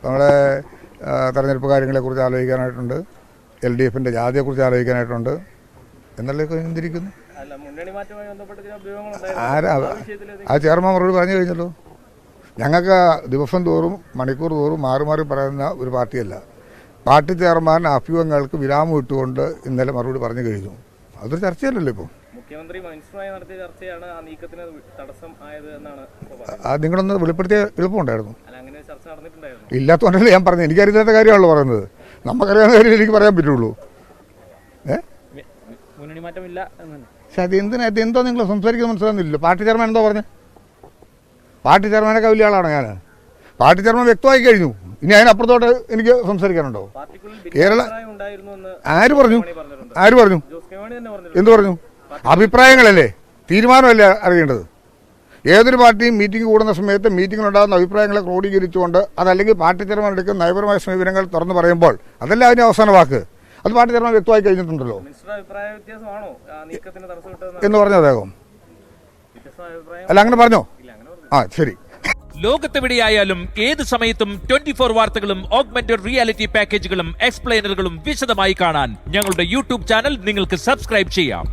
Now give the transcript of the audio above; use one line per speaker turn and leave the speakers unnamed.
നമ്മുടെ തെരഞ്ഞെടുപ്പ് കാര്യങ്ങളെക്കുറിച്ച് ആലോചിക്കാനായിട്ടുണ്ട്, LDFിൻ്റെ ജാതിയെക്കുറിച്ച് ആലോചിക്കാനായിട്ടുണ്ട് എന്നുള്ളതൊക്കെ ചിന്തിരിക്കുന്നു. ആ ചെയർമാൻ മറുപടി പറഞ്ഞു കഴിഞ്ഞല്ലോ. ഞങ്ങൾക്ക് ദിവസം തോറും മണിക്കൂർ തോറും മാറി മാറി പറയുന്ന ഒരു പാർട്ടിയല്ല. പാർട്ടി ചെയർമാൻ അഭ്യൂഹങ്ങൾക്ക് വിരാമം ഇട്ടുകൊണ്ട് ഇന്നലെ മറുപടി പറഞ്ഞു കഴിഞ്ഞു. അതൊരു ചർച്ചയല്ലല്ലോ ഇപ്പോൾ.
മുഖ്യമന്ത്രി മനുഷ്യരുമായി നടത്തിയ ചർച്ചയാണ് ആ നീക്കത്തിന് തടസ്സം ആയത് എന്നാണ്
നിങ്ങളൊന്ന് വെളിപ്പെടുത്തിയ എളുപ്പമുണ്ടായിരുന്നു.
അങ്ങനെ ചർച്ച നടന്നിട്ടുണ്ടായിരുന്നു.
ഇല്ലാത്തതുകൊണ്ടല്ലേ ഞാൻ പറഞ്ഞത്. എനിക്കറിയാത്ത കാര്യമാണല്ലോ പറയുന്നത്. നമുക്കറിയാവുന്ന കാര്യം എനിക്ക് പറയാൻ പറ്റുള്ളൂ.
മുന്നണി മാറ്റമില്ല.
പക്ഷെ അതെന്തോ നിങ്ങൾ സംസാരിക്കുന്നത് മനസ്സിലാകുന്നില്ലല്ലോ. പാർട്ടി ചെയർമാൻ എന്തോ പറഞ്ഞു? പാർട്ടി ചെയർമാനൊക്കെ വലിയ ആളാണ് ഞാൻ. പാർട്ടി ചെയർമാൻ വ്യക്തമായി കഴിഞ്ഞു. ഇനി അതിനപ്പുറത്തോട്ട് എനിക്ക് സംസാരിക്കാനുണ്ടോ? കേരള ആര് പറഞ്ഞു? എന്ത് പറഞ്ഞു? അഭിപ്രായങ്ങളല്ലേ, തീരുമാനമല്ലേ അറിയേണ്ടത്. ഏതൊരു പാർട്ടിയും മീറ്റിംഗ് കൂടുന്ന സമയത്ത് മീറ്റിങ്ങിലുണ്ടാകുന്ന അഭിപ്രായങ്ങളെ ക്രോഡീകരിച്ചുകൊണ്ട് അതല്ലെങ്കിൽ പാർട്ടി ചെയർമാൻ എടുക്കുന്ന നയപരമായ സമീപനങ്ങൾ തുറന്നു പറയുമ്പോൾ അതല്ല അതിൻ്റെ അവസാന വാക്ക്. അത് പാർട്ടി ചെയർമാൻ വ്യക്തമായി കഴിഞ്ഞിട്ടുണ്ടല്ലോ എന്ന് പറഞ്ഞു അദ്ദേഹം. അല്ല, അങ്ങനെ പറഞ്ഞോ? ആ, ശരി.
ലോകത്തെവിടെയായാലും ഏത് സമയത്തും 24 വാർത്തകളും ഓഗ്മെന്റഡ് റിയാലിറ്റി പാക്കേജുകളും എക്സ്പ്ലെയിനറുകളും വിശദമായി കാണാൻ ഞങ്ങളുടെ യൂട്യൂബ് ചാനൽ നിങ്ങൾക്ക് സബ്സ്ക്രൈബ് ചെയ്യാം.